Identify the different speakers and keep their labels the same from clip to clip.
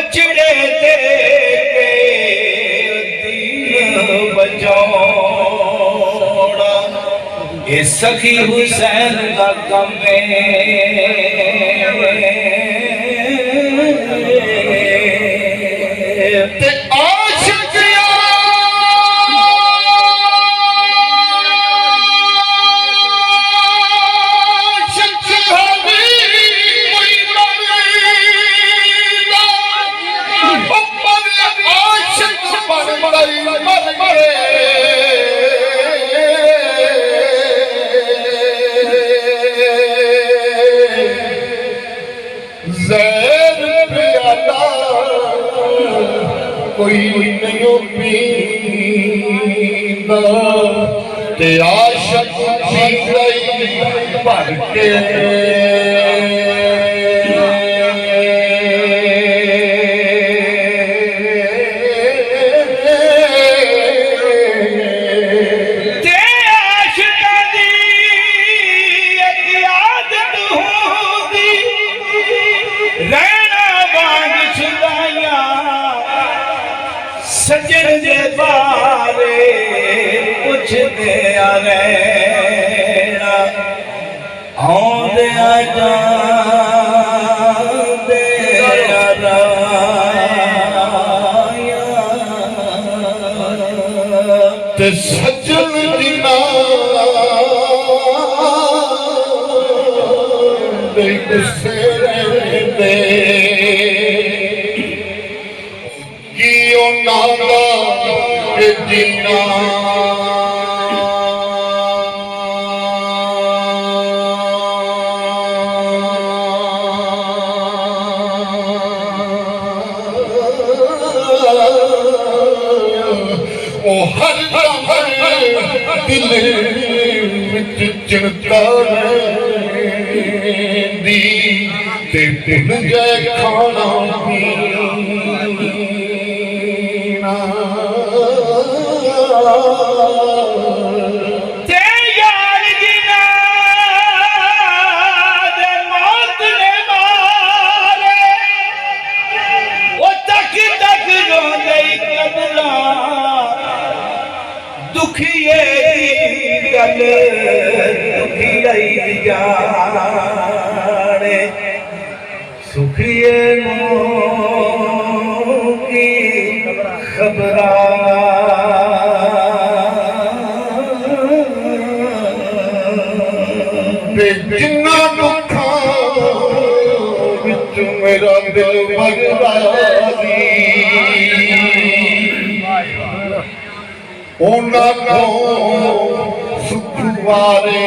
Speaker 1: बचड़े दे बजोड़ा ये सखी हुसैन का कम कोई नहीं पींदा ते आशिक पी गई भर के सजन जे बारे कुछ दे रहना आंदे आजा दे ते सजन दिना से दे नादा जीना ओ हर दिल विच चिंता दी ते भुल जाए खाना ते यार जिना दे मौत ने मारे वो तक तक रोंदे कबला दुखिए दी गल दुखियाई जाने सुखिए की खबरा जिन्ना दुखा विच मेरा दिल भरदी ओना को सुख वारे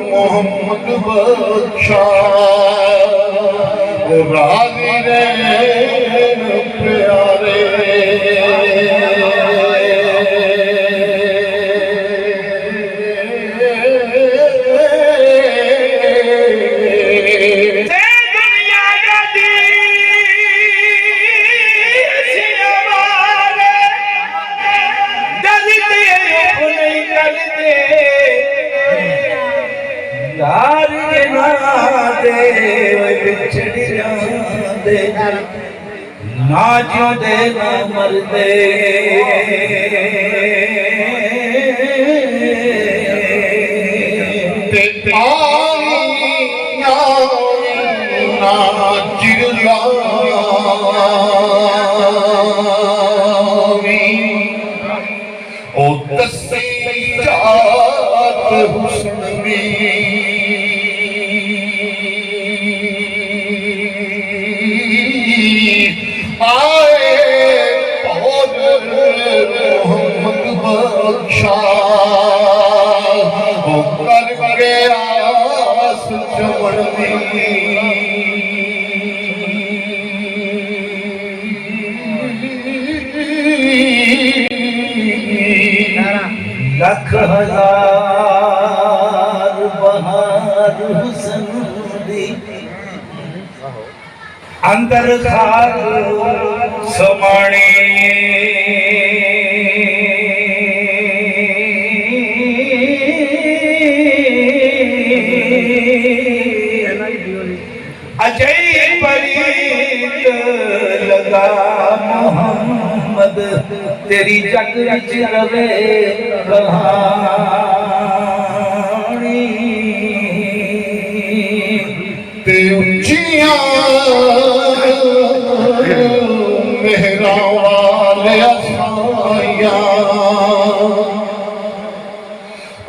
Speaker 1: मोहम्मद बादशाह राजी रैन प्यारे यार के ना दे बिछड़ जांदे ना जिंदे ना मरदे ते ना जिरलावी ओ दसी जात हुस्न भी आए मोहम्मद बादशाह कर के आस चमड़ लख हजार बहार हुस्न दी अंदर खाक
Speaker 2: समाने अजय परीत लगा मोहम्मद तेरी जग विच रवे कहानी
Speaker 1: ते उच्चियां मेहरा वाले असाया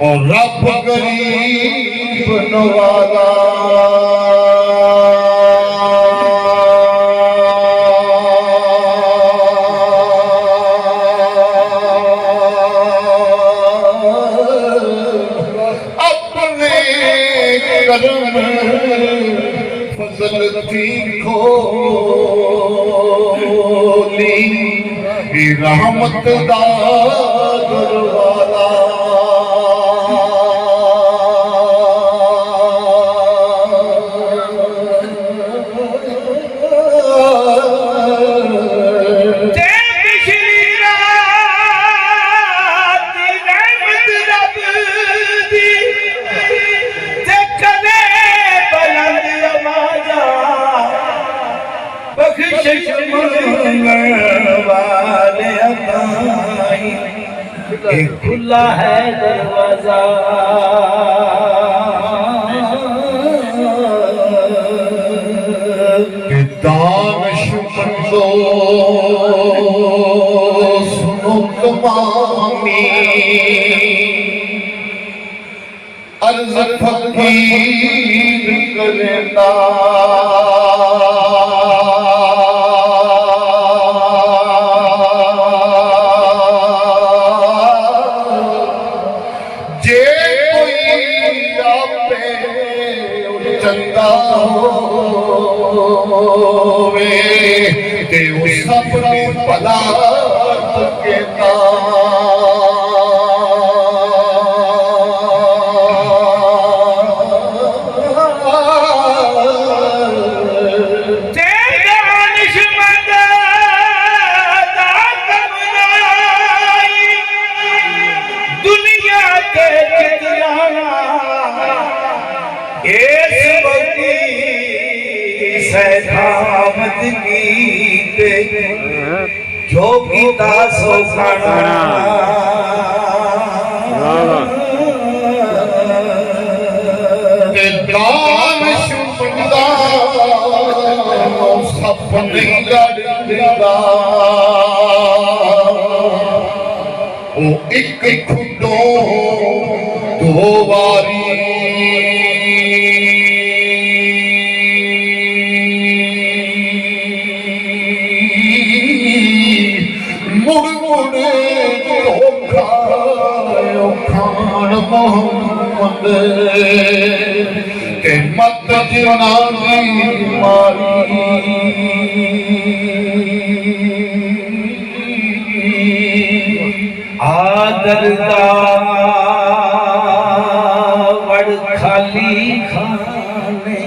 Speaker 1: और रब गरीब नवाला अपने करम फजल थी खोली रहमत दा दरवाजा
Speaker 2: खुला है दरवाजा
Speaker 1: दानशमंदो सुनो तमामी अर्ज फकीर करना जे कोई आपे चंगा होवे ते उस सबने भला कहता
Speaker 2: सैधामत गीते जो गीता सो खाना
Speaker 1: दान शुमदा सपने लड़दा ओ एक खुदो दो वारी मोहम्मद के मत जनानी मारी
Speaker 2: आदर दा वड़ खाली खाने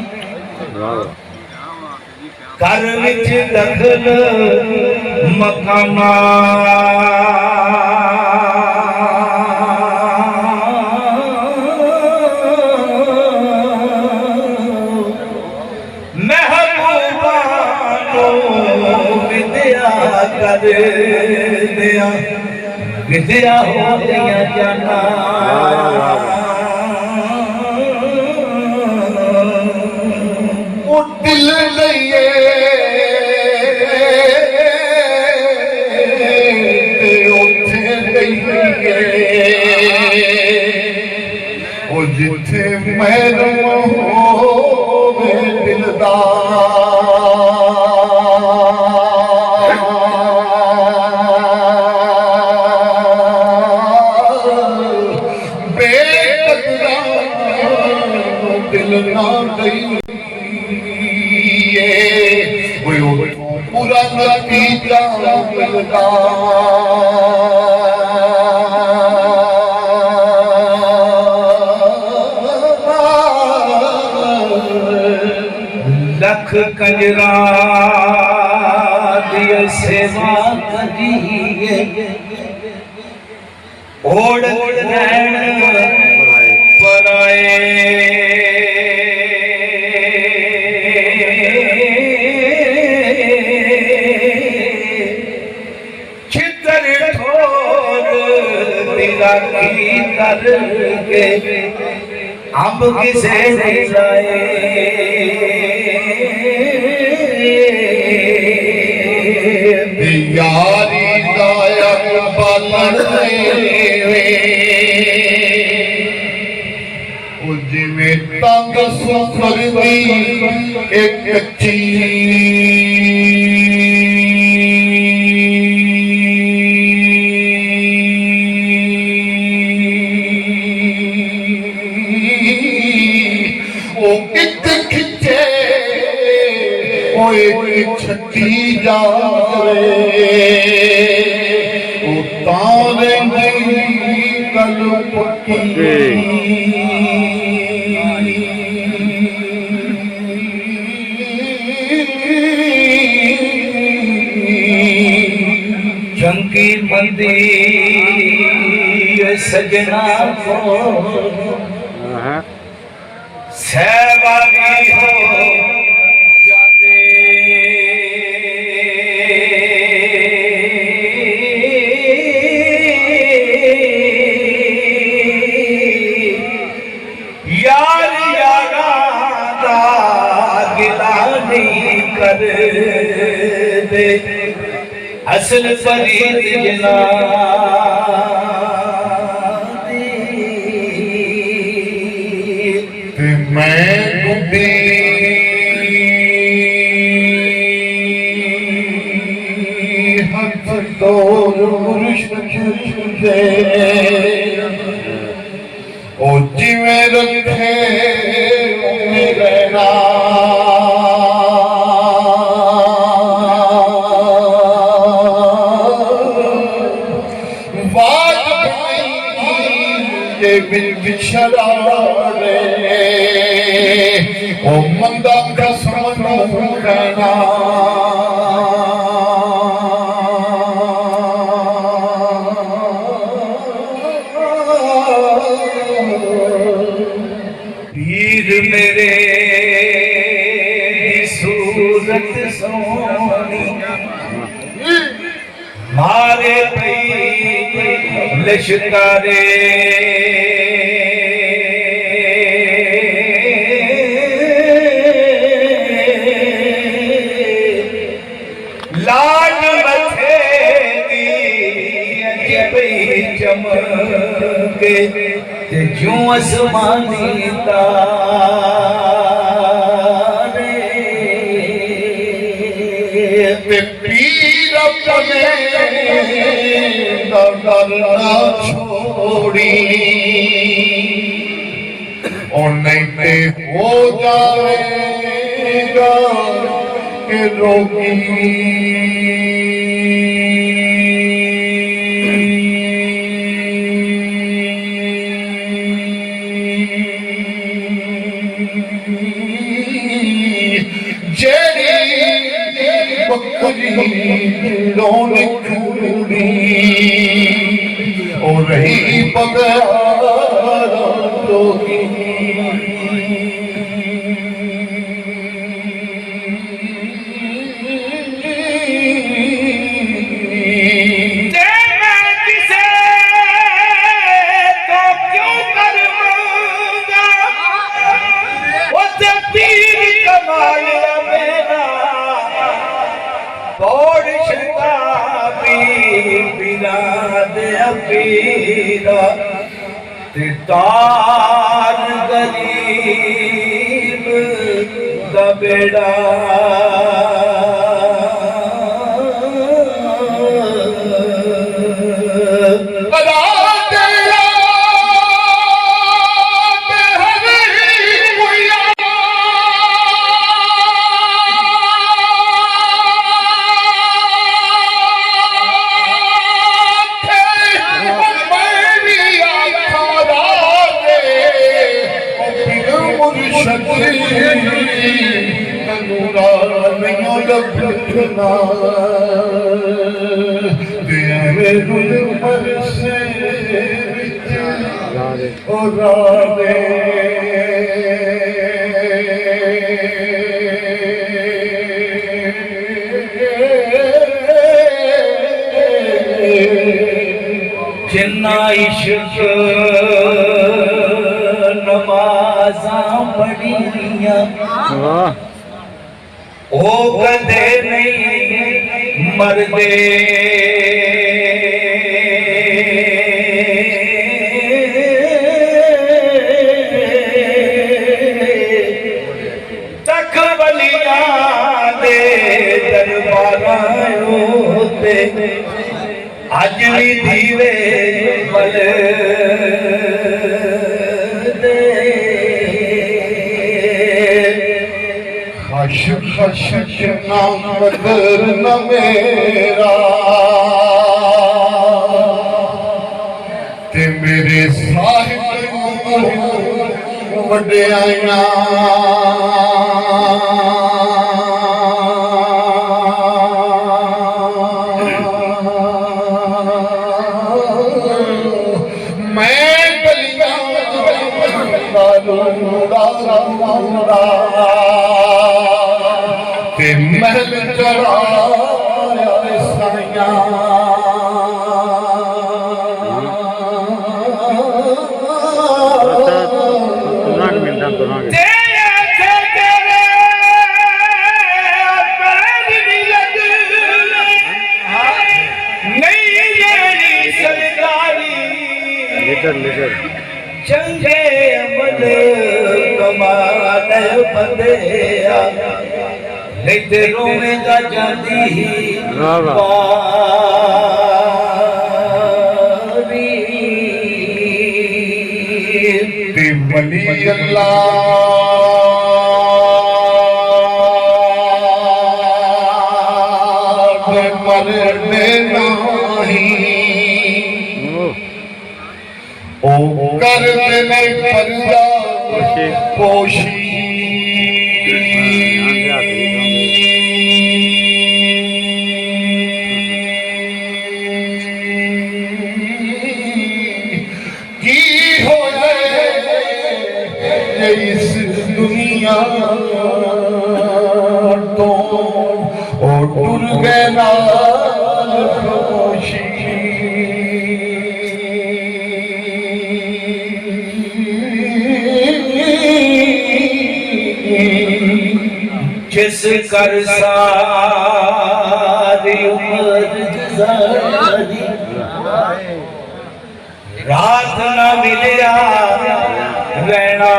Speaker 2: घर विच दखल मकाना कर दिया विद्या हो दिया जाना
Speaker 1: वो दिल लइए उठे लइए वो जिथे महरम होवे दिलदार दिल ना गई पूरा नतीजा मिलता
Speaker 2: लख कंजरा दिए सेवा ओढ़ नैन पराए चित्र ठोर तेरा की करके अब किसे नहीं लाए
Speaker 1: यारी दाया बालन जिमें तंग सुखर दी एक कच्ची छठी जावे उतारे कल पक्की
Speaker 2: चंकी मंदी सजना को सहवागी हो जाते यार यारा दा गिला नहीं कर दे असल फरीद जना
Speaker 1: मैं गुड्डी हथ तोर मुर्शदे ओ जिवें रखे रहना बिछड़ावे ओ मंदा कसम कहना
Speaker 2: पीर मेरे सूरत सोनी मारे पई लश्कारे लाड मथे दी अजबई चमके ते जो आसमानी तारे
Speaker 1: ते पीर अपने डरना छोड़ी और नहीं ते हो जाएगा के रोगी रौनक उड़ी और रही बगैर जोगी
Speaker 2: तार गरीब दा बेड़ा
Speaker 1: ओ राधे
Speaker 2: जिन्ना इश्क नमाज़ां पढ़ियां ओ कदे नहीं मरदे तक बलियां दे दरबारां होते अज भी दीवे मल दे
Speaker 1: खश खश नाम बदर न मेरा ते मेरे साहिब वड्याइयां ते महल चढ़ाया साइयां
Speaker 2: चंगे अमल कमाल बंदिया नहीं ते रोवेगा जाती ही
Speaker 1: ते वली अल्लाह मरने नहीं ओ कर देने पर्दा पोशी की हो जाए इस दुनिया तो ओ टुर गए ना पोशी
Speaker 2: जिस कर सारी उम्र गुजारी रात न मिलिया रहना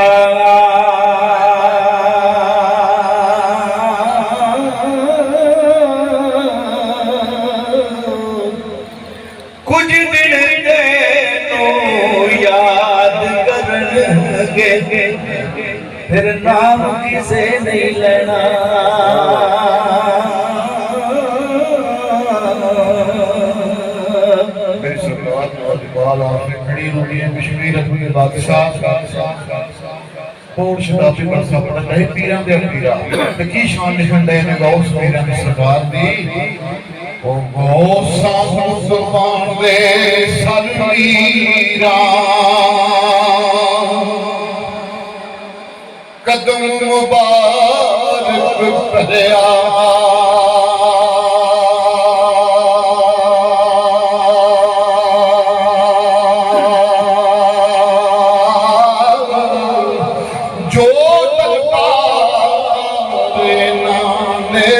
Speaker 2: कुछ दिन तो याद करनगे फिर नाम किसे नहीं लेना
Speaker 1: मेरी सरकार बाल आपने खड़ी होनी है कश्मीर अपने बादशाह और शताब्दी पर सपना नहीं पीरां दे पीरा ते की शान निशान दे ने गौस पीरां दी सरकार दी ओ गौसा मुसलमान दे सलमीरा कदम मुबारक भरिया जो नाने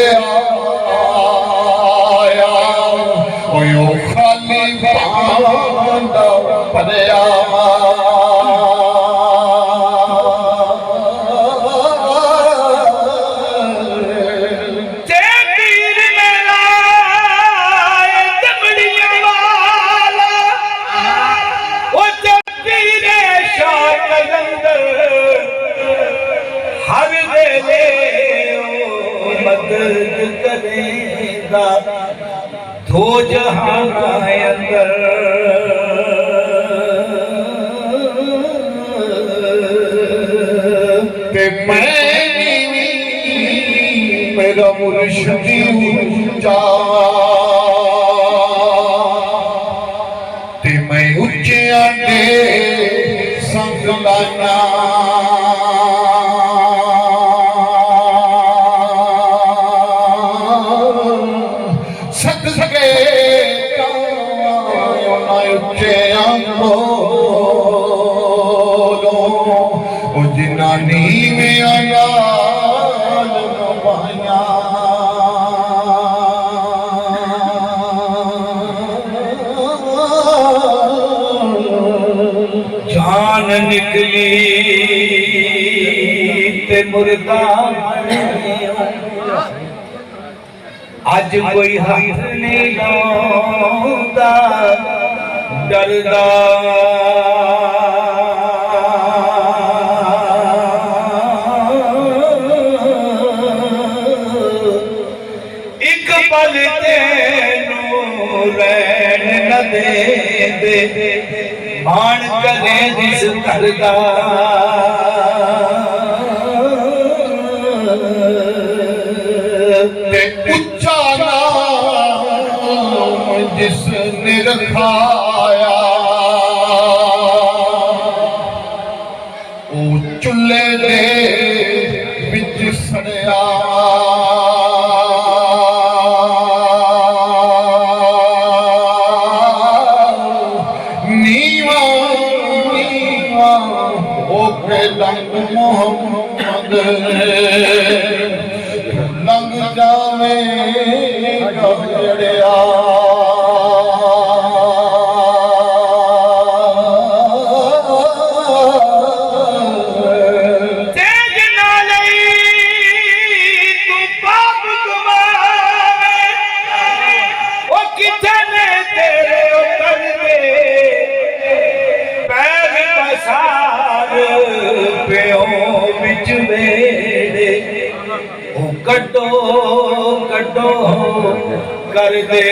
Speaker 1: आया ओ खाली बांधा भरिया
Speaker 2: दो जहां अंदर
Speaker 1: ते मैं मेरा मुर्शिदी ऊंचा ते मैं उच्चिया दे सदाइया सद सके उच्चे जिनानी में आया
Speaker 2: जान निकली ते मुर्दा अज कोई हाथ नहीं लाउंदा डरदा एक पल तेनू रहन न दे मान करे जिस करदा
Speaker 1: उच्चा नाम जिसने रखाया वो चुल्हे दे विच सड़या नीवा नीवा ओके लंग मोहम्मद लंग जावे गजड़िया
Speaker 2: तेज नालई तू पाप गवावे ओ कितने तेरे उतर दे पैर पसार प्यो बिच वेड़े ओ कड्डो कड्डो कर दे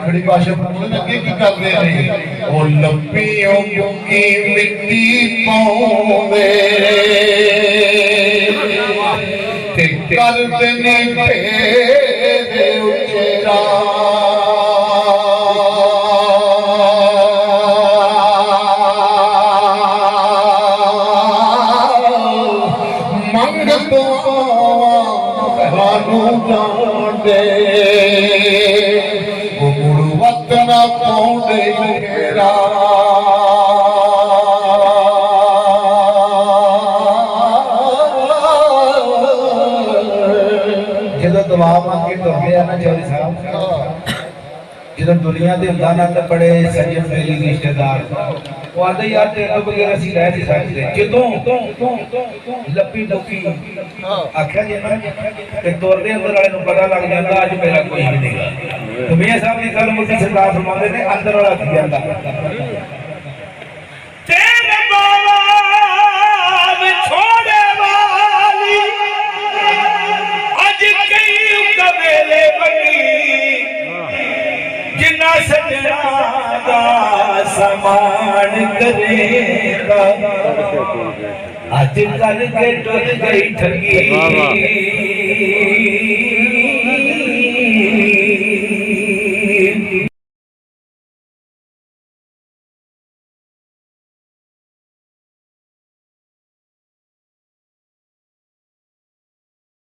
Speaker 1: खड़ी भाषा बोलने लगे की कर रहे हैं वो लपियों की मिट्टी पाऊंगे ते कर देने तेरे उचेरा मंग तो रानू जान दे वक्त ना पौंदे मेरा
Speaker 2: ਜਦੋਂ ਦਵਾ ਮੰਗ ਕੇ ਤੁਰ ਗਿਆ ਨਾ ਚੌਧਰੀ ਸਾਹਿਬ ਜਦੋਂ ਦੁਨੀਆ ਦੇ ਹੁੰਦਾ ਨਾ ਤਾਂ ਬੜੇ ਸੱਜਣ ਮੇਲੀ ਰਿਸ਼ਤੇਦਾਰ ਉਹ ਆਂਦੇ ਯਾਰ ਤੇਰੇ ਬਗੈਰ ਅਸੀਂ ਰਹਿ ਨਹੀਂ ਸਕਦੇ ਜਦੋਂ ਲੱਪੀ ਡੁੱਕੀ ਆਖਿਆ ਜੇ ਨਾ ਤੇ ਤੁਰਦੇ ਅੰਦਰ ਵਾਲੇ ਨੂੰ ਪਤਾ ਲੱਗ ਜਾਂਦਾ ਅੱਜ ਮੇਰਾ ਕੋਈ ਵੀ ਨਹੀਂਗਾ ਕਮੀਆਂ ਸਾਹਿਬ ਦੀ ਗੱਲ ਮੁੱਢੀ ਸਰਦਾਰ ਫਰਮਾਉਂਦੇ ਨੇ ਅੰਦਰ ਵਾਲਾ ਕੀ ਜਾਂਦਾ ਤੇਰੇ ਬਾਬਾ ਵਿਛੋੜੇ ਵਾਲੀ ਅੱਜ ਕਈ ਕਵੇਲੇ ਬਣੀ जिन्ना सजना दा समान करेगा आज कल के टुर गई ठगी